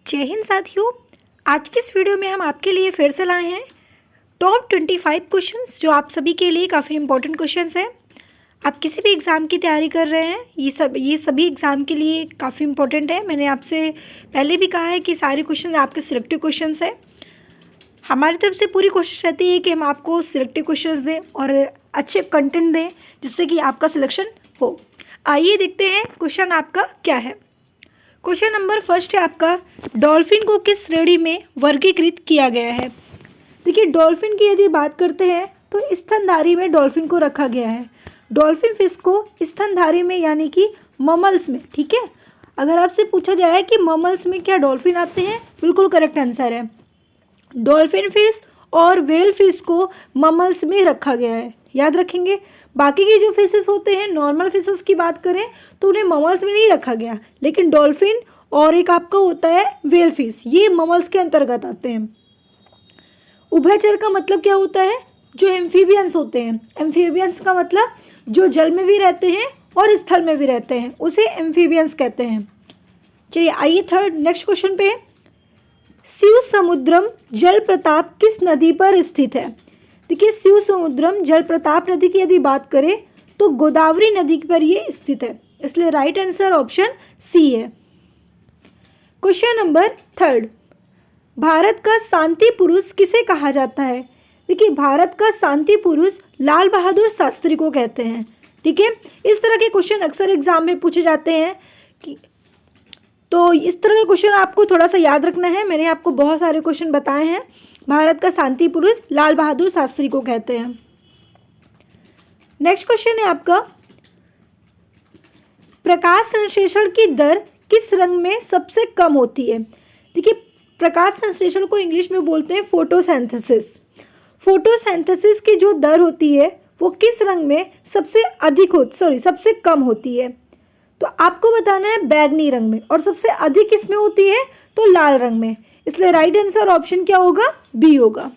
जय हिंद साथियों। आज की इस वीडियो में हम आपके लिए फिर से लाए हैं टॉप 25 क्वेश्चंस जो आप सभी के लिए काफ़ी इंपॉर्टेंट क्वेश्चंस हैं। आप किसी भी एग्ज़ाम की तैयारी कर रहे हैं, ये सभी एग्ज़ाम के लिए काफ़ी इंपॉर्टेंट है। मैंने आपसे पहले भी कहा है कि सारे क्वेश्चन आपके सिलेक्टिव क्वेश्चंस हैं। हमारी तरफ से पूरी कोशिश रहती है कि हम आपको सिलेक्टिव क्वेश्चंस दें और अच्छे कंटेंट दें जिससे कि आपका सिलेक्शन हो। आइए देखते हैं क्वेश्चन आपका क्या है। क्वेश्चन नंबर फर्स्ट है आपका, डॉल्फिन को किस श्रेणी में वर्गीकृत किया गया है। देखिए, डॉल्फिन की यदि बात करते हैं तो स्तनधारी में डॉल्फिन को रखा गया है। डॉल्फिन फिश को स्तनधारी में यानी कि ममल्स में, ठीक है। अगर आपसे पूछा जाए कि ममल्स में क्या डॉल्फिन आते हैं, बिल्कुल करेक्ट आंसर है। डॉल्फिन फिश और व्हेल फिश को ममल्स में रखा गया है, याद रखेंगे। बाकी के जो फिशेस होते हैं, नॉर्मल फिशेस की बात करें तो उन्हें ममल्स में नहीं रखा गया, लेकिन डॉल्फिन और एक आपका होता है व्हेल फिश, ये ममल्स के अंतर्गत आते हैं। उभयचर का मतलब क्या होता है, जो एम्फीबियंस होते हैं। एम्फीबियंस का मतलब जो जल में भी रहते हैं और स्थल में भी रहते हैं, उसे एम्फीबियंस कहते हैं। चलिए आइए थर्ड नेक्स्ट क्वेश्चन पे। शिव समुद्रम जलप्रपात किस नदी पर स्थित है। देखिए, शिव समुद्रम जलप्रपात नदी की यदि बात करें तो गोदावरी नदी पर ये स्थित है, इसलिए राइट आंसर ऑप्शन सी है। क्वेश्चन नंबर थर्ड, भारत का शांति पुरुष किसे कहा जाता है। देखिए, भारत का शांति पुरुष लाल बहादुर शास्त्री को कहते हैं, ठीक है। इस तरह के क्वेश्चन अक्सर एग्जाम में पूछे जाते हैं तो इस तरह के क्वेश्चन आपको थोड़ा सा याद रखना है। मैंने आपको बहुत सारे क्वेश्चन बताए हैं। भारत का शांति पुरुष लाल बहादुर शास्त्री को कहते हैं। नेक्स्ट क्वेश्चन है आपका, प्रकाश संश्लेषण की दर किस रंग में सबसे कम होती है। देखिए, प्रकाश संश्लेषण को इंग्लिश में बोलते हैं फोटोसिंथेसिस। फोटोसिंथेसिस की जो दर होती है वो किस रंग में सबसे कम होती है। तो आपको बताना है बैगनी रंग में, और सबसे अधिक किस में होती है तो लाल रंग में, इसलिए राइट आंसर ऑप्शन क्या होगा, बी होगा।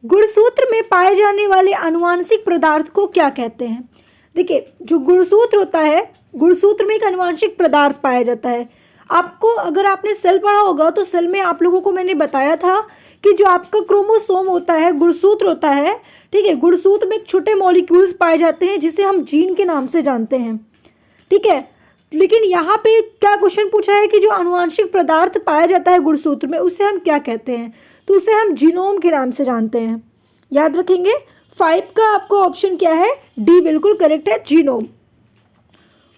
गुणसूत्र में पाए जाने वाले आनुवांशिक पदार्थ को क्या कहते हैं। देखिए, जो गुणसूत्र होता है, गुणसूत्र में एक आनुवांशिक पदार्थ पाया जाता है। आपको अगर आपने सेल पढ़ा होगा तो सेल में आप लोगों को मैंने बताया था कि जो आपका क्रोमोसोम होता है, गुणसूत्र होता है, ठीक है। गुणसूत्र में छोटे मॉलिक्यूल्स पाए जाते हैं जिसे हम जीन के नाम से जानते हैं, ठीक है। लेकिन यहाँ पे क्या क्वेश्चन पूछा है कि जो आनुवांशिक पदार्थ पाया जाता है गुणसूत्र में, उसे हम क्या कहते हैं, तो उसे हम जीनोम के नाम से जानते हैं, याद रखेंगे। 5 का आपको ऑप्शन क्या है, डी बिल्कुल करेक्ट है, जीनोम।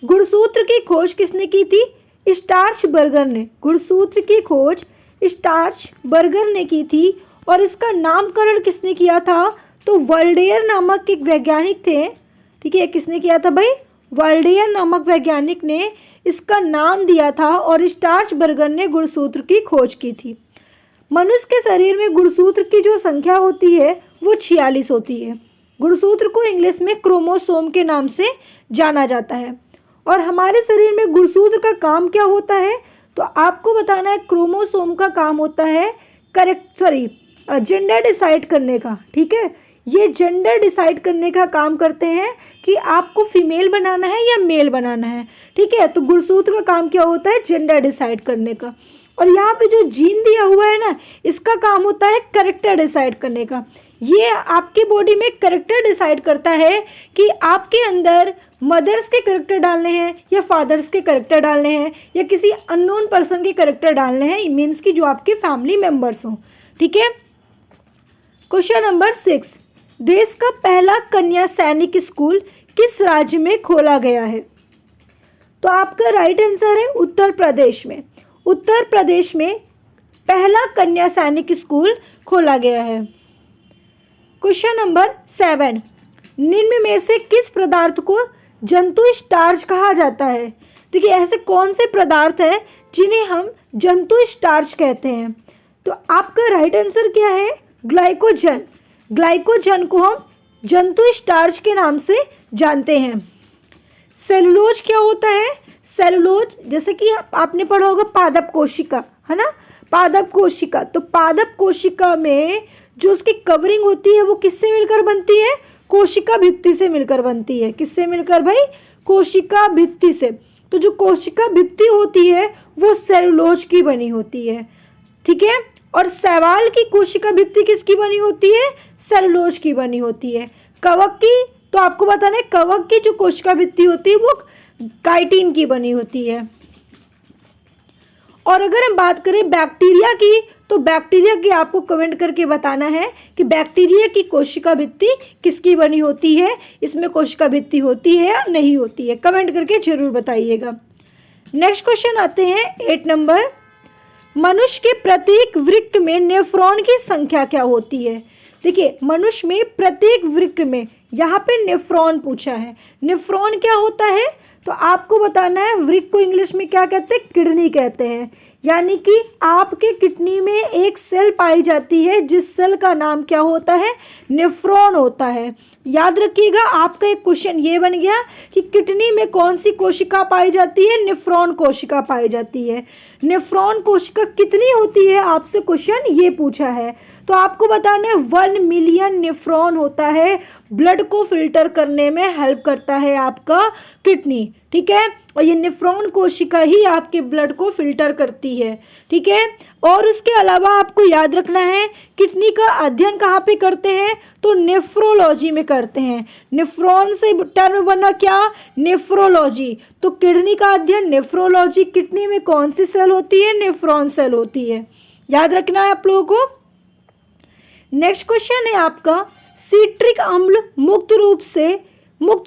गुणसूत्र की खोज किसने की थी, स्टार्चबर्गर ने। गुणसूत्र की खोज स्टार्चबर्गर ने की थी, और इसका नामकरण किसने किया था, तो वर्ल्डेयर नामक एक वैज्ञानिक थे, ठीक है। किसने किया था भाई, वर्ल्डेयर नामक वैज्ञानिक ने इसका नाम दिया था, और स्टार्चबर्गर ने गुणसूत्र की खोज की थी। मनुष्य के शरीर में गुणसूत्र की जो संख्या होती है वो 46 होती है। गुणसूत्र को इंग्लिश में क्रोमोसोम के नाम से जाना जाता है। और हमारे शरीर में गुणसूत्र का काम क्या होता है, तो आपको बताना है क्रोमोसोम का काम होता है जेंडर डिसाइड करने का, ठीक है। ये जेंडर डिसाइड करने का काम करते हैं कि आपको फीमेल बनाना है या मेल बनाना है, ठीक है। तो गुणसूत्र का काम क्या होता है, जेंडर डिसाइड करने का। और यहाँ पे जो जीन दिया हुआ है ना, इसका काम होता है कैरेक्टर डिसाइड करने का। ये आपकी बॉडी में कैरेक्टर डिसाइड करता है कि आपके अंदर मदर्स के कैरेक्टर डालने हैं या फादर्स के कैरेक्टर डालने हैं या किसी अननोन पर्सन के कैरेक्टर डालने हैं, मीन्स कि जो आपके फैमिली मेम्बर्स हों, ठीक है। क्वेश्चन नंबर 6, देश का पहला कन्या सैनिक स्कूल किस राज्य में खोला गया है। तो आपका राइट आंसर है उत्तर प्रदेश में। उत्तर प्रदेश में पहला कन्या सैनिक स्कूल खोला गया है। क्वेश्चन नंबर 7, निम्न में से किस पदार्थ को जंतु स्टार्च कहा जाता है। देखिए, ऐसे कौन से पदार्थ हैं जिन्हें हम जंतु स्टार्च कहते हैं, तो आपका राइट आंसर क्या है, ग्लाइकोजन। ग्लाइकोजन को हम जंतु स्टार्च के नाम से जानते हैं। सेलुलोज क्या होता है, सेलुलोज जैसे कि आपने पढ़ा होगा पादप कोशिका, है ना, पादप कोशिका। तो पादप कोशिका में जो उसकी कवरिंग होती है वो किससे मिलकर बनती है, कोशिका भित्ति से मिलकर बनती है। किससे मिलकर भाई, कोशिका भित्ति से। तो जो कोशिका भित्ति होती है वो सेलुलोज की बनी होती है, ठीक है। और शैवाल की कोशिका भित्ति किसकी बनी होती है? सेलुलोज की बनी होती है। कवक की, तो आपको बताना है कवक की जो कोशिका भित्ति होती है वो काइटिन की बनी होती है। और अगर हम बात करें बैक्टीरिया की, तो बैक्टीरिया की आपको कमेंट करके बताना है कि बैक्टीरिया की कोशिका भित्ति किसकी बनी होती है, इसमें कोशिका भित्ति होती है या नहीं होती है, कमेंट करके जरूर बताइएगा। नेक्स्ट क्वेश्चन आते हैं 8 नंबर। मनुष्य के प्रत्येक वृक्क में नेफ्रॉन की संख्या क्या होती है? देखिए, मनुष्य में प्रत्येक वृक्क में, यहाँ पे नेफ्रॉन पूछा है। नेफ्रॉन क्या होता है? तो आपको बताना है वृक्क को इंग्लिश में क्या कहते हैं? किडनी कहते हैं। यानी कि आपके किडनी में एक सेल पाई जाती है जिस सेल का नाम क्या होता है? नेफ्रॉन होता है। याद रखिएगा, आपका एक क्वेश्चन ये बन गया कि किडनी में कौन सी कोशिका पाई जाती है? नेफ्रॉन कोशिका पाई जाती है। नेफ्रॉन कोशिका कितनी होती है, आपसे क्वेश्चन ये पूछा है। तो आपको बताना है 1 मिलियन नेफ्रॉन होता है, ब्लड को फिल्टर करने में हेल्प करता है आपका किडनी, ठीक है। और ये नेफ्रॉन कोशिका ही आपके ब्लड को फिल्टर करती है, ठीक है। और उसके अलावा आपको याद रखना है किडनी का अध्ययन कहाँ पे करते हैं? तो नेफ्रोलॉजी में करते हैं। नेफ्रॉन से टर्म बना क्या? नेफ्रोलॉजी। तो किडनी का अध्ययन नेफ्रोलॉजी। किडनी में कौन सी सेल होती है? नेफ्रॉन सेल होती है। याद रखना है आप लोगों को। नेक्स्ट क्वेश्चन है आपका, सिट्रिक अम्ल मुक्त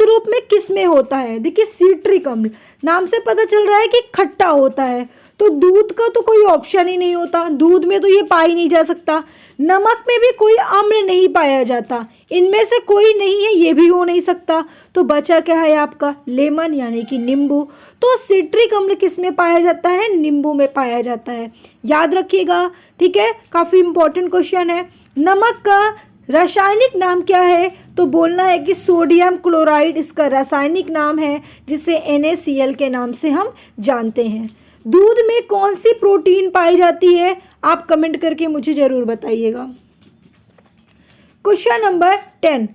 रूप में किस में होता है? देखिए, सिट्रिक अम्ल नाम से पता चल रहा है कि खट्टा होता है, तो दूध का तो कोई ऑप्शन ही नहीं होता, दूध में तो ये पाई नहीं जा सकता। नमक में भी कोई अम्ल नहीं पाया जाता, इनमें से कोई नहीं है, ये भी हो नहीं सकता। तो बचा क्या है आपका? लेमन यानी कि नींबू। तो सिट्रिक अम्ल किस में पाया जाता है? नींबू में पाया जाता है। याद रखिएगा, ठीक है, काफ़ी इंपॉर्टेंट क्वेश्चन है। नमक का रासायनिक नाम क्या है? तो बोलना है कि सोडियम क्लोराइड इसका रासायनिक नाम है, जिसे NaCl के नाम से हम जानते हैं। दूध में कौन सी प्रोटीन पाई जाती है? आप कमेंट करके मुझे जरूर बताइएगा। क्वेश्चन नंबर 10,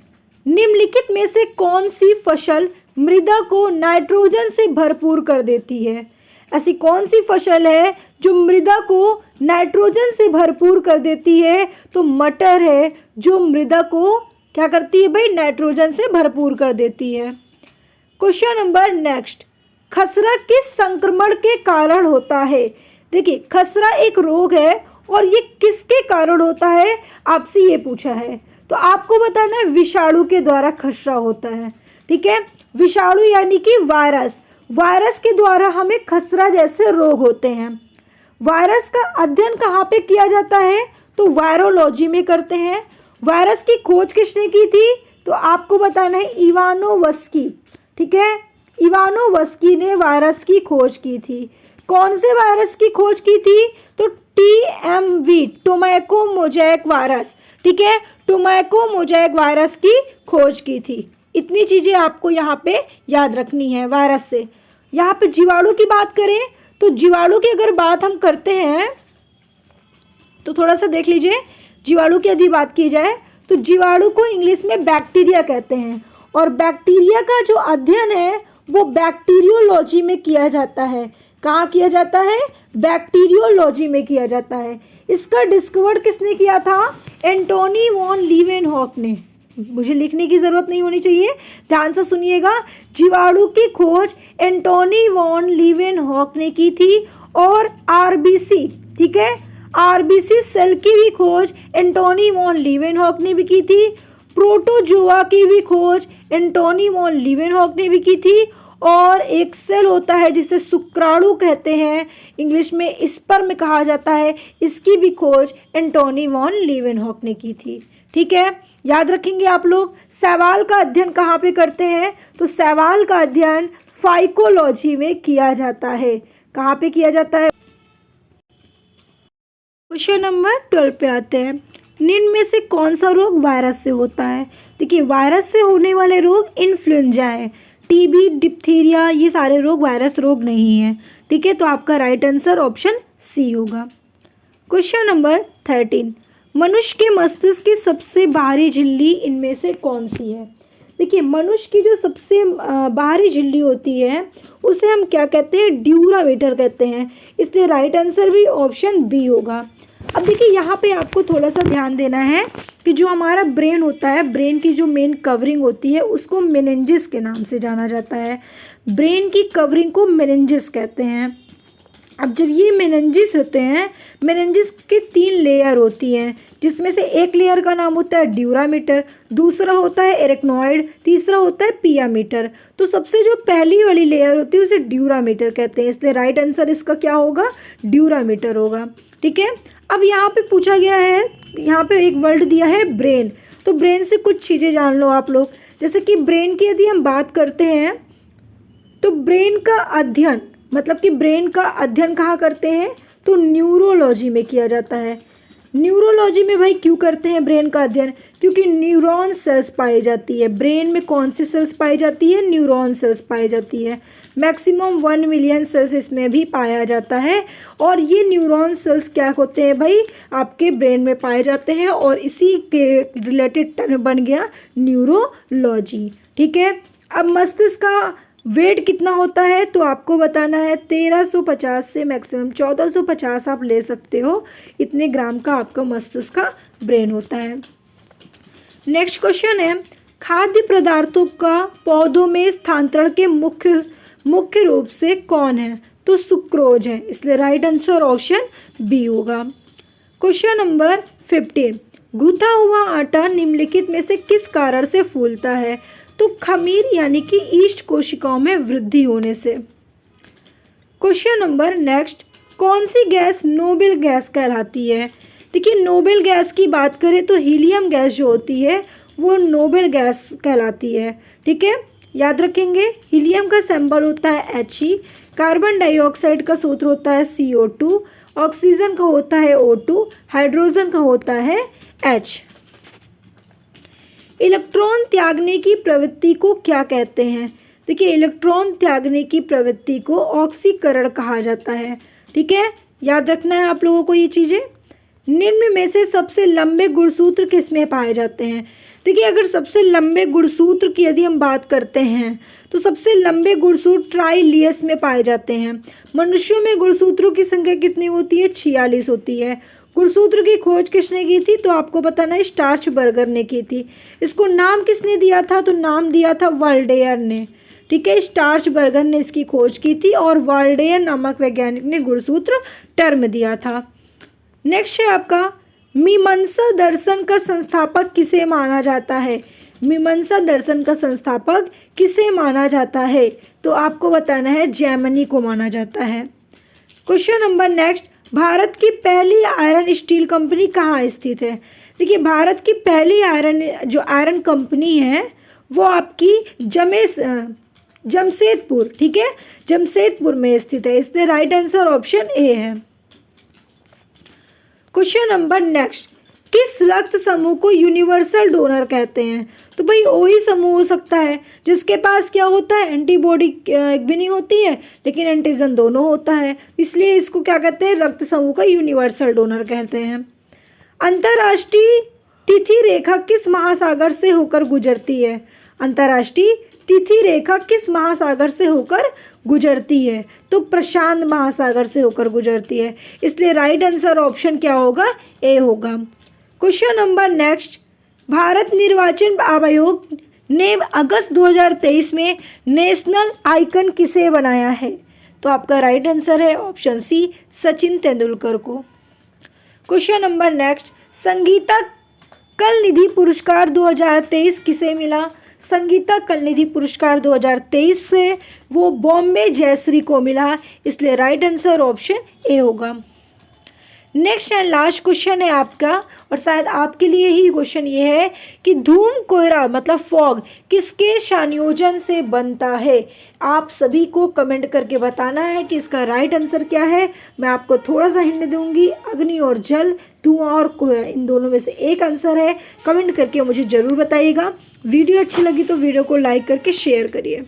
निम्नलिखित में से कौन सी फसल मृदा को नाइट्रोजन से भरपूर कर देती है? ऐसी कौन सी फसल है जो मृदा को नाइट्रोजन से भरपूर कर देती है? तो मटर है जो मृदा को क्या करती है भाई? नाइट्रोजन से भरपूर कर देती है। क्वेश्चन नंबर नेक्स्ट, खसरा किस संक्रमण के कारण होता है? देखिए, खसरा एक रोग है और ये किसके कारण होता है, आपसे ये पूछा है। तो आपको बताना है विषाणु के द्वारा खसरा होता है, ठीक है। विषाणु यानी कि वायरस के द्वारा हमें खसरा जैसे रोग होते हैं। वायरस का अध्ययन कहाँ पे किया जाता है? तो वायरोलॉजी में करते हैं। वायरस की खोज किसने की थी? तो आपको बताना है इवानोवस्की, ठीक है। इवानोवस्की ने वायरस की खोज की थी। कौन से वायरस की खोज की थी? तो TMV, टोमैको मोजैक वायरस, ठीक है। टोमैको मोजैक वायरस की खोज की थी। इतनी चीज़ें आपको यहाँ पे याद रखनी है वायरस से। यहाँ पे जीवाणु की बात करें तो जीवाणु की अगर बात हम करते हैं तो थोड़ा सा देख लीजिए, जीवाणु की यदि बात की जाए तो जीवाणु को इंग्लिश में बैक्टीरिया कहते हैं। और बैक्टीरिया का जो अध्ययन है वो बैक्टीरियोलॉजी में किया जाता है। कहाँ किया जाता है? बैक्टीरियोलॉजी में किया जाता है। इसका डिस्कवर किसने किया था? एंटोनी वॉन लीवेनहॉक ने। मुझे लिखने की ज़रूरत नहीं होनी चाहिए, ध्यान से सुनिएगा। जीवाणु की खोज एंटोनी वॉन लीवेनहॉक ने की थी। और RBC, ठीक है, RBC सेल की भी खोज एंटोनी वॉन लीवेनहॉक ने भी की थी। प्रोटोजोआ की भी खोज एंटोनी वॉन लीवेनहॉक ने भी की थी। और एक सेल होता है जिसे शुक्राणु कहते हैं, इंग्लिश में स्पर्म कहा जाता है, इसकी भी खोज एंटोनी वॉन लीवेनहॉक ने की थी, ठीक है। याद रखेंगे आप लोग। शैवाल का अध्ययन कहाँ पे करते हैं? तो शैवाल का अध्ययन फाइकोलॉजी में किया जाता है। कहाँ पे किया जाता है? क्वेश्चन नंबर 12 पे आते हैं, निम्न में से कौन सा रोग वायरस से होता है? देखिए, वायरस से होने वाले रोग इन्फ्लुएंजा है। TB, डिप्थीरिया, ये सारे रोग वायरस रोग नहीं है, ठीक है। तो आपका राइट आंसर ऑप्शन C होगा। क्वेश्चन नंबर 13, मनुष्य के मस्तिष्क की सबसे बाहरी झिल्ली इनमें से कौन सी है? देखिए मनुष्य की जो सबसे बाहरी झिल्ली होती है उसे हम क्या कहते हैं, ड्यूरामीटर कहते हैं, इसलिए राइट आंसर भी ऑप्शन बी होगा। अब देखिए यहाँ पे आपको थोड़ा सा ध्यान देना है कि जो हमारा ब्रेन होता है, ब्रेन की जो मेन कवरिंग होती है उसको मेनिंजेस के नाम से जाना जाता है। ब्रेन की कवरिंग को मेनिंजेस कहते हैं। अब जब ये मेनिंजेस होते हैं, मेनिंजेस के 3 लेयर होती हैं, जिसमें से एक लेयर का नाम होता है ड्यूरामीटर, दूसरा होता है एरेक्नॉइड, तीसरा होता है पियामीटर। तो सबसे जो पहली वाली लेयर होती है उसे ड्यूरामीटर कहते हैं, इसलिए राइट आंसर इसका क्या होगा, ड्यूरामीटर होगा। ठीक है, अब यहाँ पे पूछा गया है, यहाँ पे एक वर्ड दिया है ब्रेन, तो ब्रेन से कुछ चीज़ें जान लो आप लोग। जैसे कि ब्रेन की यदि हम बात करते हैं तो ब्रेन का अध्ययन, मतलब कि ब्रेन का अध्ययन कहाँ करते हैं, तो न्यूरोलॉजी में किया जाता है। न्यूरोलॉजी में भाई क्यों करते हैं ब्रेन का अध्ययन, क्योंकि न्यूरॉन सेल्स पाई जाती है। ब्रेन में कौन सी सेल्स पाई जाती है, न्यूरॉन सेल्स पाई जाती है। मैक्सिमम 1 मिलियन सेल्स इसमें भी पाया जाता है, और ये न्यूरॉन सेल्स क्या होते हैं भाई, आपके ब्रेन में पाए जाते हैं, और इसी के रिलेटेड टर्म बन गया न्यूरोलॉजी। ठीक है, अब मस्तिष्क का वेट कितना होता है, तो आपको बताना है 1350 से मैक्सिमम 1450 आप ले सकते हो, इतने ग्राम का आपका मस्तिष्क का ब्रेन होता है। नेक्स्ट क्वेश्चन है, खाद्य पदार्थों का पौधों में स्थानांतरण के मुख्य रूप से कौन है, तो सुक्रोज है, इसलिए राइट आंसर ऑप्शन बी होगा। क्वेश्चन नंबर 15, गूंथा हुआ आटा निम्नलिखित में से किस कारण से फूलता है, तो खमीर यानी कि ईस्ट कोशिकाओं में वृद्धि होने से। क्वेश्चन नंबर नेक्स्ट, कौन सी गैस नोबेल गैस कहलाती है। देखिए नोबेल गैस की बात करें तो हीलियम गैस जो होती है वो नोबेल गैस कहलाती है। ठीक है, याद रखेंगे, हीलियम का सिंबल होता है He, कार्बन डाइऑक्साइड का सूत्र होता है CO2, ऑक्सीजन का होता है O2, हाइड्रोजन का होता है H। इलेक्ट्रॉन त्यागने की प्रवृत्ति को क्या कहते हैं। देखिए इलेक्ट्रॉन त्यागने की प्रवृत्ति को ऑक्सीकरण कहा जाता है। ठीक है, याद रखना है आप लोगों को ये चीज़ें। निम्न में से सबसे लंबे गुणसूत्र किस में पाए जाते हैं। देखिए अगर सबसे लंबे गुणसूत्र की यदि हम बात करते हैं तो सबसे लंबे गुणसूत्र ट्राइलियस में पाए जाते हैं। मनुष्यों में गुणसूत्रों की संख्या कितनी होती है, 46 होती है। गुणसूत्र की खोज किसने की थी, तो आपको बताना है स्टार्चबर्गर ने की थी। इसको नाम किसने दिया था, तो नाम दिया था वाल्डेयर ने। ठीक है, स्टार्चबर्गर ने इसकी खोज की थी और वाल्डेयर नामक वैज्ञानिक ने गुणसूत्र टर्म दिया था। नेक्स्ट है आपका, मीमांसा दर्शन का संस्थापक किसे माना जाता है। मीमांसा दर्शन का संस्थापक किसे माना जाता है, तो आपको बताना है जैमिनी को माना जाता है। क्वेश्चन नंबर नेक्स्ट, भारत की पहली आयरन स्टील कंपनी कहाँ स्थित है। देखिए भारत की पहली आयरन कंपनी है वो आपकी जमशेदपुर, ठीक है, जमशेदपुर में स्थित है, इसलिए राइट आंसर ऑप्शन ए है। क्वेश्चन नंबर नेक्स्ट, किस रक्त समूह को यूनिवर्सल डोनर कहते हैं। तो भाई वही समूह हो सकता है जिसके पास क्या होता है, एंटीबॉडी भी नहीं होती है लेकिन एंटीजन दोनों होता है, इसलिए इसको क्या कहते हैं, रक्त समूह का यूनिवर्सल डोनर कहते हैं। अंतर्राष्ट्रीय तिथि रेखा किस महासागर से होकर गुजरती है। अंतर्राष्ट्रीय तिथि रेखा किस महासागर से होकर गुजरती है, तो प्रशांत महासागर से होकर गुजरती है, इसलिए राइट आंसर ऑप्शन क्या होगा, ए होगा। क्वेश्चन नंबर नेक्स्ट, भारत निर्वाचन आयोग ने अगस्त 2023 में नेशनल आइकन किसे बनाया है, तो आपका राइट आंसर है ऑप्शन सी, सचिन तेंदुलकर को। क्वेश्चन नंबर नेक्स्ट, संगीता कलनिधि पुरस्कार 2023 किसे मिला। संगीता कलनिधि पुरस्कार 2023 से वो बॉम्बे जयश्री को मिला, इसलिए राइट आंसर ऑप्शन ए होगा। नेक्स्ट एंड लास्ट क्वेश्चन है आपका, और शायद आपके लिए ही क्वेश्चन ये है कि धूम कोहरा मतलब फॉग किसके संयोजन से बनता है। आप सभी को कमेंट करके बताना है कि इसका राइट आंसर क्या है। मैं आपको थोड़ा सा हिंट दूंगी, अग्नि और जल, धुआं और कोहरा, इन दोनों में से एक आंसर है। कमेंट करके मुझे ज़रूर बताइएगा। वीडियो अच्छी लगी तो वीडियो को लाइक करके शेयर करिए।